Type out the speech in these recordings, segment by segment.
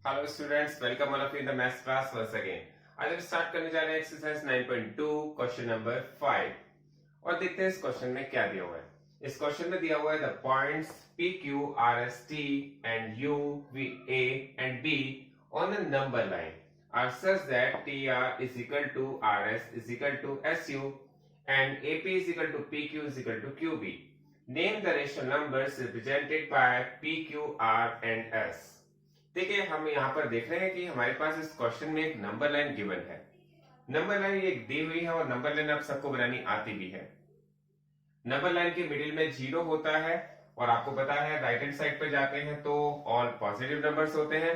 Hello students, welcome all of you in the maths class once again. आज हम start करने जा रहे हैं एक्सरसाइज 9.2 क्वेश्चन नंबर 5 और देखते हैं इस क्वेश्चन में क्या दिया हुआ है। इस क्वेश्चन में दिया हुआ है the points P Q R S T and U V A and B on a number line are such that T R is equal to R S is equal to S U and A P is equal to P Q is equal to Q B. Name the rational numbers represented by P Q R and S. देखिए, हम यहाँ पर देख रहे हैं कि हमारे पास इस क्वेश्चन में एक नंबर लाइन गिवन है। नंबर लाइन ये दी हुई है और नंबर लाइन आप सबको बनानी आती भी है। नंबर लाइन के मिडिल में जीरो होता है और आपको पता है राइट हैंड साइड पे जाते हैं तो ऑल पॉजिटिव नंबर्स होते हैं,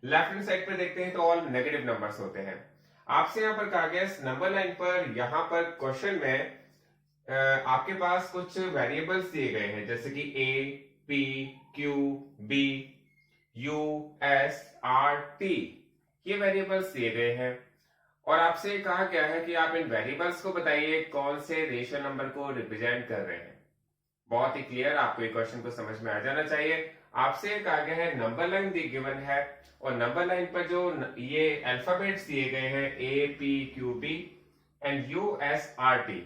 लेफ्ट हैंड साइड पे देखते हैं तो ऑल नेगेटिव नंबर्स होते हैं। आपसे यहाँ पर कहा गया इस नंबर लाइन पर यहाँ पर क्वेश्चन में आपके पास कुछ वेरिएबल्स दिए गए हैं जैसे कि A P Q B U S R T, ये वेरिएबल्स दिए गए हैं और आपसे कहा गया है कि आप इन वेरिएबल्स को बताइए कौन से रेशनल नंबर को रिप्रेजेंट कर रहे हैं। बहुत ही क्लियर, आपको ये क्वेश्चन को समझ में आ जाना चाहिए। आपसे कहा गया है नंबर लाइन गिवन है और नंबर लाइन पर जो ये अल्फाबेट्स दिए गए हैं A P Q B and U S R T,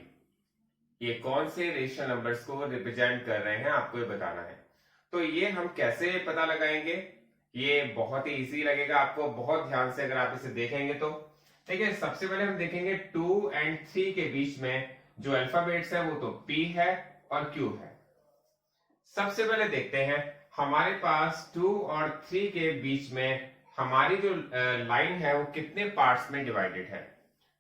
ये कौन से रेशनल नंबर्स को रिप्रेजेंट कर रहे हैं आपको ये बताना है। तो ये हम कैसे पता लगाएंगे, ये बहुत ही इजी लगेगा आपको, बहुत ध्यान से अगर आप इसे देखेंगे तो। देखिए, सबसे पहले हम देखेंगे 2 एंड 3 के बीच में जो अल्फाबेट्स है वो तो P है और Q है। सबसे पहले देखते हैं हमारे पास 2 और 3 के बीच में हमारी जो लाइन है वो कितने पार्ट्स में डिवाइडेड है।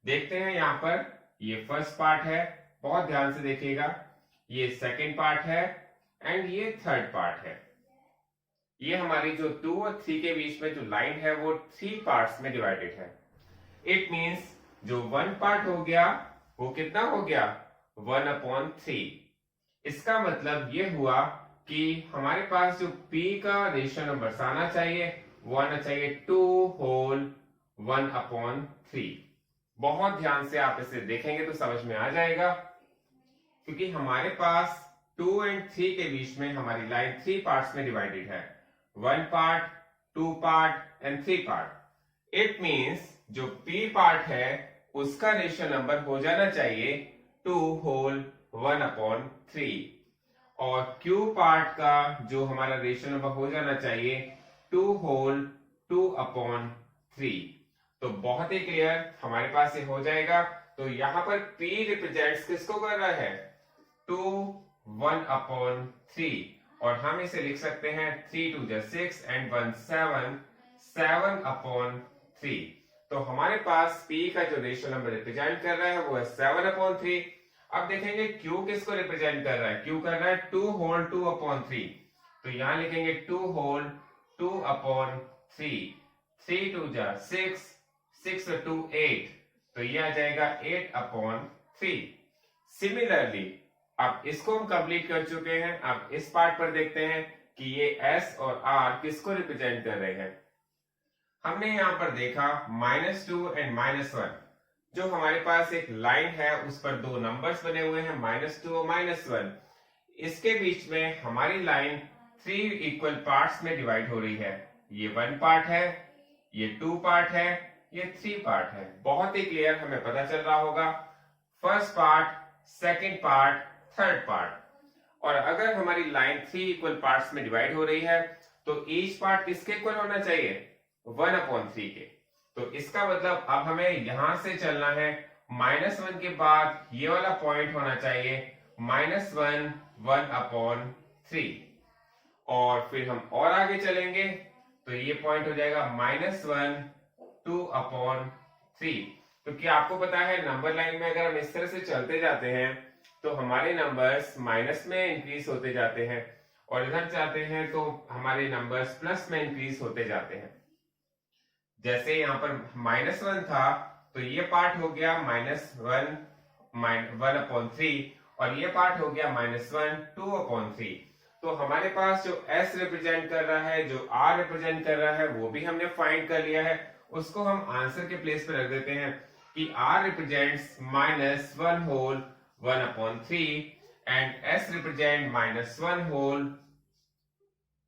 देखते हैं यहाँ पर ये फर्स्ट पार्ट है, बहुत ध्यान से देखिएगा, ये सेकेंड पार्ट है एंड ये थर्ड पार्ट है। ये हमारी जो 2 और 3 के बीच में जो लाइन है वो 3 पार्ट्स में डिवाइडेड है। इट मींस जो 1 पार्ट हो गया वो कितना हो गया 1/3। इसका मतलब ये हुआ कि हमारे पास जो P का रेशनल नंबर आना चाहिए वो आना चाहिए 2 होल 1/3। बहुत ध्यान से आप इसे देखेंगे तो समझ में आ जाएगा, क्योंकि हमारे पास 2 एंड 3 के बीच में हमारी लाइन 3 पार्ट्स में डिवाइडेड है, 1 part, 2 part and 3 part. It means जो P पार्ट है उसका रेशनल नंबर हो जाना चाहिए 2 होल 1/3 और Q पार्ट का जो हमारा रेशनल नंबर हो जाना चाहिए 2 होल 2/3। तो बहुत ही क्लियर हमारे पास ये हो जाएगा। तो यहां पर P रिप्रेजेंट्स किसको कर रहा है 2 1/3 और हम इसे लिख सकते हैं 3 2 6 एंड 1 7 7/3। तो हमारे पास P का जो रेशियो नंबर रिप्रेजेंट कर रहा है वो है 7/3। अब देखेंगे Q किसको रिप्रेजेंट कर रहा है, Q कर रहा है 2 होल 2/3। तो यहां लिखेंगे 2 होल 2/3, 3 2 6 6 2 8, तो ये आ जाएगा 8/3। सिमिलरली अब इसको हम कंप्लीट कर चुके हैं। अब इस पार्ट पर देखते हैं कि ये S और R किसको रिप्रेजेंट कर रहे हैं। हमने यहां पर देखा -2 एंड -1, जो हमारे पास एक लाइन है उस पर दो नंबर्स बने हुए हैं -2 और -1। इसके बीच में हमारी लाइन 3 इक्वल पार्ट्स में डिवाइड हो रही है। ये 1 पार्ट है, ये 2 पार्ट है, ये 3 पार्ट है। बहुत ही क्लियर हमें पता चल रहा होगा, first part, second part, third part. और अगर हमारी लाइन 3 इक्वल पार्ट्स में डिवाइड हो रही है तो ईच पार्ट किसके इक्वल होना चाहिए 1/3 के। तो इसका मतलब अब हमें यहां से चलना है, -1 के बाद ये वाला पॉइंट होना चाहिए -1 1/3 और फिर हम और आगे चलेंगे तो ये पॉइंट हो जाएगा -1 2/3। क्योंकि आपको पता है नंबर लाइन में अगर हम इस तरह से चलते जाते हैं तो हमारे नंबर्स माइनस में इंक्रीज होते जाते हैं और इधर जाते हैं तो हमारे नंबर्स प्लस में इंक्रीज होते जाते हैं। जैसे यहाँ पर -1 था तो ये पार्ट हो गया -1 1/3 और ये पार्ट हो गया -1 2/3। तो हमारे पास जो S रिप्रेजेंट कर रहा है, जो R रिप्रेजेंट कर रहा है, वो भी हमने फाइंड कर लिया है। उसको हम आंसर के प्लेस पे रख देते हैं कि R represents -1 whole 1/3 and S represent -1 whole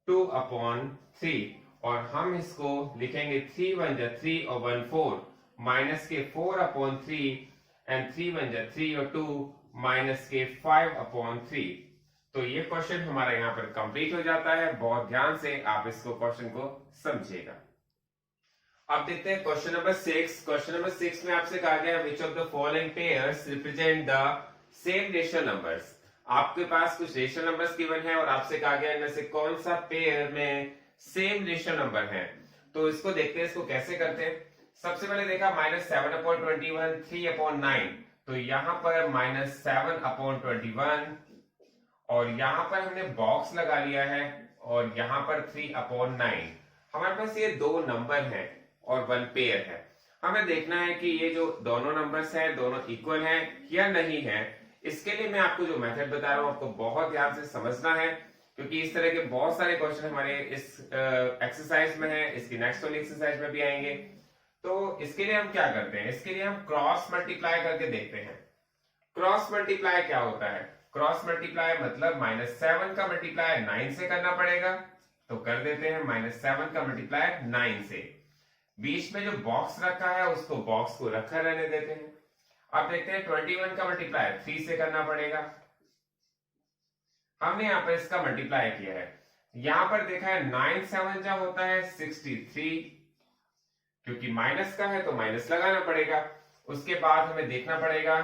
2/3 और हम इसको लिखेंगे 3 1 जा 3 और 1 4 माइनस के 4/3 एंड 3 1 जा 3 और 2 माइनस के 5/3। तो ये क्वेश्चन हमारा यहाँ पर कंप्लीट हो जाता है। बहुत ध्यान से आप इसको क्वेश्चन को समझिएगा। अब देखते हैं क्वेश्चन नंबर 6। क्वेश्चन नंबर 6 में आपसे कहा गया which of the following pairs represent the same rational numbers. आपके पास कुछ रेशनल नंबर्स गिवन है और आपसे कहा गया इनमें से कौन सा पेयर में सेम रेशनल नंबर है। तो इसको देखते हैं, इसको कैसे करते हैं। सबसे पहले देखा -7/21 3/9, तो यहां पर -7/21 और यहां पर हमने बॉक्स लगा लिया है और यहां पर 3/9। हमारे पास ये दो नंबर हैं और वन पेयर है। हमें देखना है कि ये जो दोनों नंबर्स हैं दोनों इक्वल हैं या नहीं है। इसके लिए मैं आपको जो मेथड बता रहा हूं आपको बहुत ध्यान से समझना है, क्योंकि इस तरह के बहुत सारे क्वेश्चन हमारे इस एक्सरसाइज में है, इसकी नेक्स्ट वाली एक्सरसाइज में भी आएंगे। तो इसके लिए हम क्या करते हैं, इसके लिए हम क्रॉस मल्टीप्लाई करके देखते हैं। क्रॉस मल्टीप्लाई क्या होता है? क्रॉस मल्टीप्लाई मतलब -7 का मल्टीप्लाई 9 से करना पड़ेगा। तो कर देते हैं -7 का मल्टीप्लाई 9 से। बीच में जो बॉक्स रखा है उसको बॉक्स को रखा रहने देते हैं। अब देखते हैं 21 का मल्टीप्लाई 3 से करना पड़ेगा। हमने यहां पर इसका मल्टीप्लाई किया है। यहां पर देखा है 9 7 जा होता है 63, क्योंकि माइनस का है तो माइनस लगाना पड़ेगा। उसके बाद हमें देखना पड़ेगा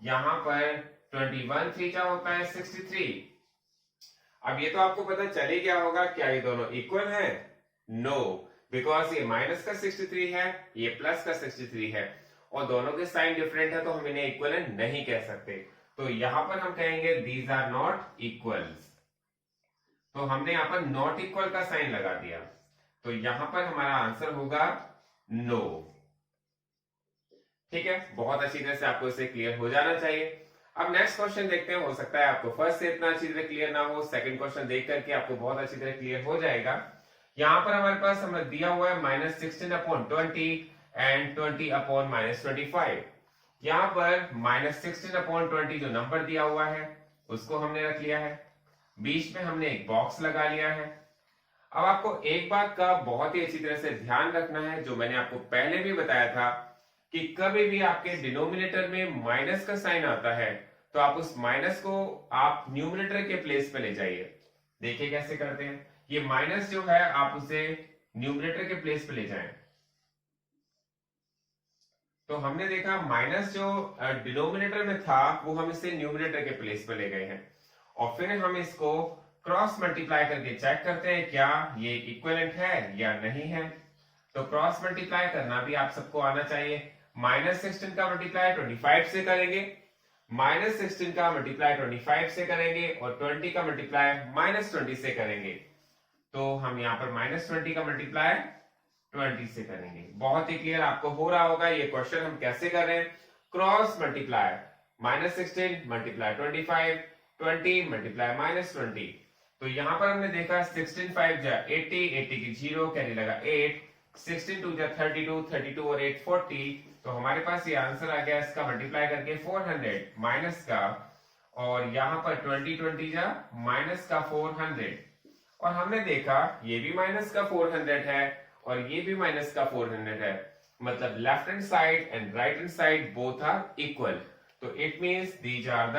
यहां पर 21 3 जा होता है 63। अब ये तो आपको पता चल ही गया होगा, क्या ये दोनों इक्वल है? नो, बिकॉज ये माइनस का 63 है, ये प्लस का 63 है और दोनों के साइन डिफरेंट है, तो हम इन्हें इक्वल नहीं कह सकते। तो यहां पर हम कहेंगे दीज आर नॉट इक्वल्स। तो हमने यहां पर नॉट इक्वल का साइन लगा दिया, तो यहां पर हमारा आंसर होगा नो। ठीक है, बहुत अच्छी तरह से आपको इसे क्लियर हो जाना चाहिए। अब नेक्स्ट क्वेश्चन देखते हैं। हो सकता है आपको फर्स्ट से इतना अच्छी तरह क्लियर ना हो, सेकंड क्वेश्चन देख करके आपको बहुत अच्छी तरह क्लियर हो जाएगा। यहां पर हमारे पास हमें दिया हुआ है -16/20 एंड 20/-25। यहां पर -16/20 जो नंबर दिया हुआ है उसको हमने रख लिया है, बीच में हमने एक बॉक्स लगा लिया है। अब आपको एक बात का बहुत ही अच्छी तरह से ध्यान रखना है, जो मैंने आपको पहले भी बताया था कि कभी भी आपके डिनोमिनेटर में माइनस का साइन आता है तो आप उस माइनस को आप न्यूमिनेटर के प्लेस पे ले जाइए। देखिए कैसे करते हैं। ये माइनस जो है आप उसे न्यूमिनेटर के प्लेस पे ले जाएं। तो हमने देखा माइनस जो डिनोमिनेटर में था वो हम इसे न्यूमिनेटर के प्लेस पे ले गए हैं और फिर हम इसको क्रॉस मल्टीप्लाई करके चेक करते हैं क्या ये इक्विवेलेंट है या नहीं है। तो क्रॉस मल्टीप्लाई करना भी आप सबको आना चाहिए। -16 का मल्टीप्लाई 25 से करेंगे, -16 का मल्टीप्लाई 25 से करेंगे और 20 का मल्टीप्लाई -20 से करेंगे। तो हम यहाँ पर -20 का मल्टीप्लाई 20 से करेंगे। बहुत ही क्लियर आपको हो रहा होगा ये क्वेश्चन हम कैसे कर रहे हैं। Cross multiply -16 multiply 25, 20 multiply -20। तो यहां पर हमने देखा 16 5 जा 80, 80 की 0 कैरी लगा 8, 16 2 जा 32, 32 और 8 40। तो हमारे पास ये आंसर आ गया इसका मल्टीप्लाई करके 400 माइनस का, और यहां पर 20 20 जा माइनस का 400। और हमने देखा ये भी माइनस का 400 है और ये भी माइनस का 400 है, मतलब left hand side and right hand side both are equal. तो it means these are the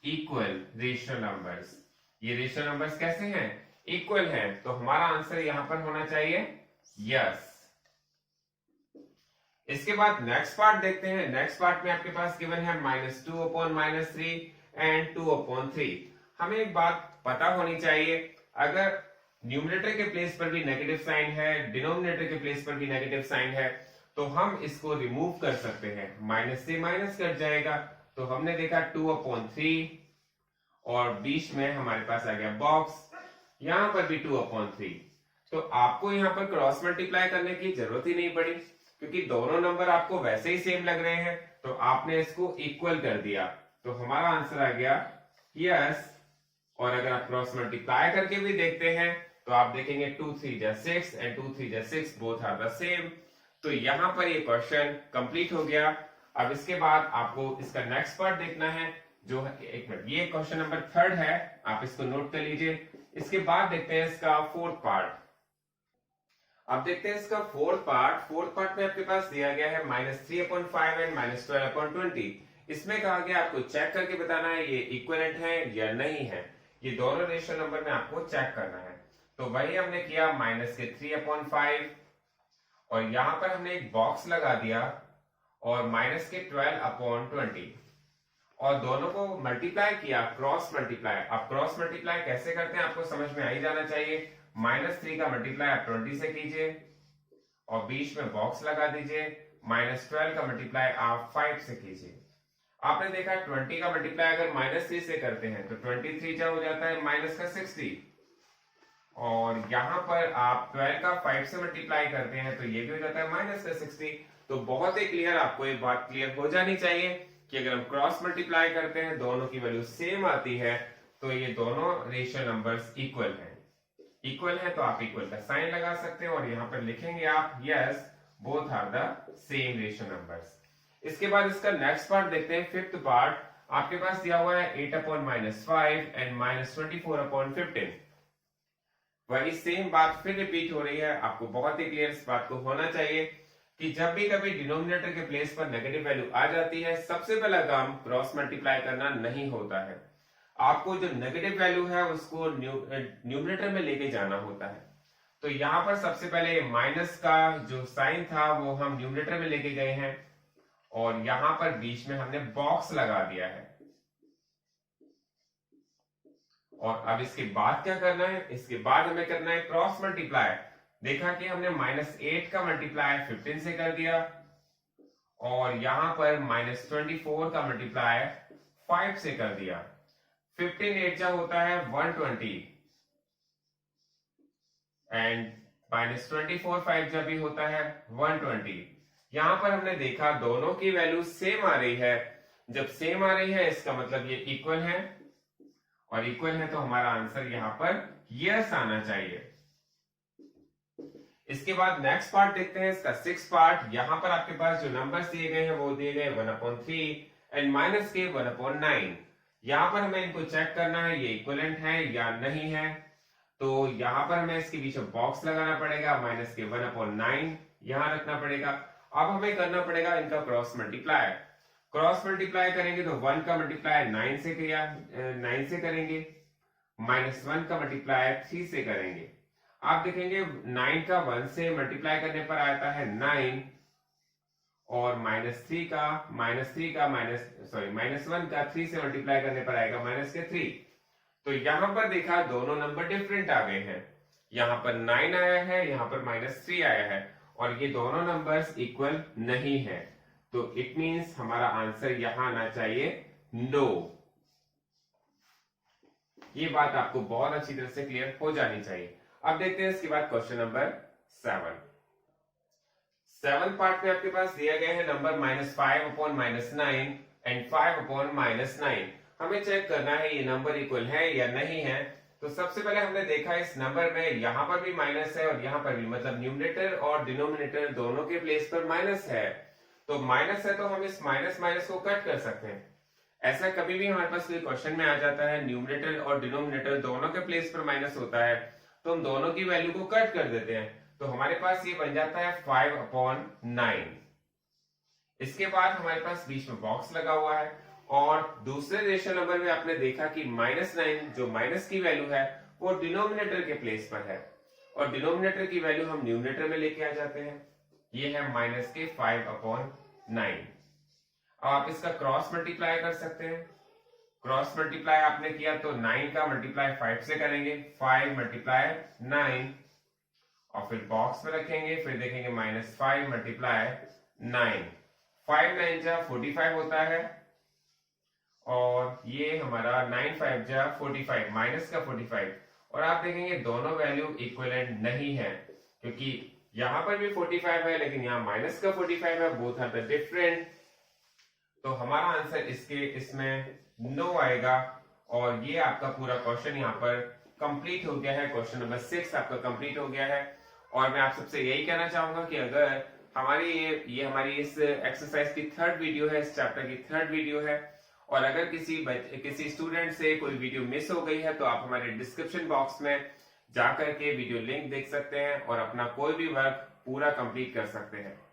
equal rational numbers. ये रेशनल नंबर्स कैसे हैं? इक्वल हैं। तो हमारा आंसर यहां पर होना चाहिए यस। इसके बाद नेक्स्ट पार्ट देखते हैं। नेक्स्ट पार्ट में आपके पास गिवन है -2/-3 एंड 2/3। हमें एक बात पता होनी चाहिए, अगर न्यूमरेटर के प्लेस पर भी नेगेटिव साइन है, डिनोमिनेटर के प्लेस पर भी नेगेटिव साइन है, तो हम इसको रिमूव कर सकते हैं। माइनस से माइनस कट जाएगा। तो हमने देखा 2/3 और बीच में हमारे पास आ गया बॉक्स, यहां पर भी 2/3। तो आपको यहां पर क्रॉस मल्टीप्लाई करने की जरूरत ही नहीं पड़ी, क्योंकि दोनों नंबर आपको वैसे ही सेम लग रहे हैं, तो आपने इसको इक्वल कर दिया। तो हमारा आंसर आ गया यस। और अगर आप क्रॉस मल्टीप्लाई करके भी देखते हैं तो आप देखेंगे 2 3 जा 6 एंड 2 3 जा 6 बोथ आर द सेम। तो यहां पर ये क्वेश्चन कंप्लीट हो गया। अब इसके बाद आपको इसका नेक्स्ट पार्ट देखना है, जो है एक मिनट, ये क्वेश्चन नंबर 3 है, आप इसको नोट कर लीजिए। इसके बाद देखते हैं इसका 4th पार्ट। अब देखते हैं इसका फोर्थ पार्ट में आपके पास दिया गया है -3/5 एंड -12/20। इसमें कहा गया आपको चेक करके बताना है ये इक्विवेलेंट है या नहीं है। ये दोनों रेशियो नंबर में आपको चेक करना है। तो वही हमने किया -3/5 और यहां पर हमने एक बॉक्स लगा दिया और -12/20 और दोनों को मल्टीप्लाई किया, क्रॉस मल्टीप्लाई। अब क्रॉस मल्टीप्लाई कैसे करते हैं आपको समझ में आ ही जाना चाहिए। -3 का मल्टीप्लाई आप 20 से कीजिए और बीच में बॉक्स लगा दीजिए। -12 का मल्टीप्लाई आप 5 से कीजिए। आपने देखा 20 का मल्टीप्लाई अगर -3 से करते हैं तो 23 क्या हो जाता है -60 और यहां पर आप 12 का 5 से मल्टीप्लाई करते हैं तो ये भी हो जाता है -60। तो बहुत ही क्लियर, आपको एक बात क्लियर हो जानी चाहिए कि अगर हम क्रॉस मल्टीप्लाई करते हैं दोनों की वैल्यू सेम आती है तो ये दोनों रेशियो नंबर्स इक्वल है तो आप इक्वल का साइन लगा सकते हैं और यहां पर लिखेंगे आप yes both are the same ratio numbers. इसके बाद इसका नेक्स्ट पार्ट देखते हैं, फिफ्थ पार्ट। आपके पास दिया हुआ है 8/-5 एंड -24/15। वही सेम बात फिर रिपीट हो रही है। आपको बहुत ही क्लियर इस बात को होना चाहिए कि जब भी कभी डिनोमिनेटर के प्लेस पर नेगेटिव वैल्यू आ जाती है, सबसे पहला काम क्रॉस मल्टीप्लाई करना नहीं होता है। आपको जो नेगेटिव वैल्यू है उसको न्यूमरेटर में लेके जाना होता है। तो यहां पर सबसे पहले माइनस का जो साइन था वो हम न्यूमरेटर में लेके गए हैं और यहां पर बीच में हमने बॉक्स लगा दिया है। और अब इसके बाद क्या करना है, इसके बाद हमें करना है क्रॉस मल्टीप्लाई। देखा कि हमने -8 का मल्टीप्लाई 15 से कर दिया और यहां पर -24 का मल्टीप्लाई 5 से कर दिया। 15 8 जा होता है 120 एंड -24 5 जा भी होता है 120। यहां पर हमने देखा दोनों की वैल्यू सेम आ रही है। जब सेम आ रही है इसका मतलब ये इक्वल है और इक्वल है तो हमारा आंसर यहां पर यस आना चाहिए। इसके बाद नेक्स्ट पार्ट देखते हैं, इसका सिक्स पार्ट। यहां पर आपके पास जो नंबर्स दिए गए हैं वो दिए गए 1/3 एंड माइनस के 1/9। यहां पर हमें इनको चेक करना है ये इक्विवेलेंट है या नहीं है। तो यहां पर हमें इसके पीछे बॉक्स लगाना पड़ेगा, माइनस के 1/9 यहां रखना पड़ेगा। अब हमें करना पड़ेगा इनका क्रॉस मल्टीप्लाई। क्रॉस मल्टीप्लाई करेंगे तो 1 का मल्टीप्लाई 9 से करेंगे, -1 का मल्टीप्लाई 3 से करेंगे। आप देखेंगे 9 का 1 से मल्टीप्लाई करने पर आता है 9 और -1 का 3 से मल्टीप्लाई करने पर आएगा -3। तो यहां पर देखा दोनों नंबर डिफरेंट आ गए हैं। यहां पर 9 आया है, यहां पर -3 आया है और ये दोनों नंबर्स इक्वल नहीं है। तो इट मींस हमारा आंसर यहां आना चाहिए नो। ये बात आपको बहुत अच्छी तरह से क्लियर हो जानी चाहिए। अब देखते हैं इसके बाद क्वेश्चन नंबर 7 पार्ट में आपके पास दिया गया है नंबर -5/-9 एंड 5/-9। हमें चेक करना है ये नंबर इक्वल है या नहीं है। तो सबसे पहले हमने देखा इस नंबर में यहां पर भी माइनस है और यहां पर भी, मतलब न्यूमरेटर और डिनोमिनेटर दोनों के प्लेस पर माइनस है। तो माइनस है तो हम इस माइनस माइनस को कट कर सकते हैं। ऐसा कभी भी हमारे पास कोई क्वेश्चन में आ जाता है न्यूमरेटर और डिनोमिनेटर दोनों के प्लेस पर माइनस होता है तो हम दोनों की वैल्यू को कट कर देते हैं। तो हमारे पास ये बन जाता है 5/9। इसके बाद हमारे पास बीच में बॉक्स लगा हुआ है और दूसरे रेशियो नंबर में आपने देखा कि -9 जो माइनस की वैल्यू है वो डिनोमिनेटर के प्लेस पर है और डिनोमिनेटर की वैल्यू हम न्यूमरेटर में लेके आ जाते हैं। ये है -5/9। अब आप इसका क्रॉस मल्टीप्लाई कर सकते हैं। क्रॉस मल्टीप्लाई आपने किया तो 9 का मल्टीप्लाई 5 से करेंगे, 5 × 9 और फिर बॉक्स में रखेंगे, फिर देखेंगे -5 × 9, 5 9 जा 45 होता है और ये हमारा 9 5 जा 45, माइनस का 45। और आप देखेंगे दोनों वैल्यू इक्विवेलेंट नहीं है क्योंकि यहां पर भी 45 है लेकिन यहां माइनस का 45 है, बोथ आर द डिफरेंट। तो हमारा आंसर इसमें नो आएगा और ये आपका पूरा क्वेश्चन यहाँ पर कंप्लीट हो गया है। क्वेश्चन नंबर 6 आपका कंप्लीट हो गया है। और मैं आप सबसे यही कहना चाहूंगा कि अगर हमारी ये हमारी इस एक्सरसाइज की थर्ड वीडियो है, इस चैप्टर की थर्ड वीडियो है और अगर किसी स्टूडेंट से कोई वीडियो मिस हो गई है तो आप हमारे डिस्क्रिप्शन बॉक्स में जाकर के वीडियो लिंक देख सकते हैं और अपना कोई भी वर्क पूरा कंप्लीट कर सकते हैं।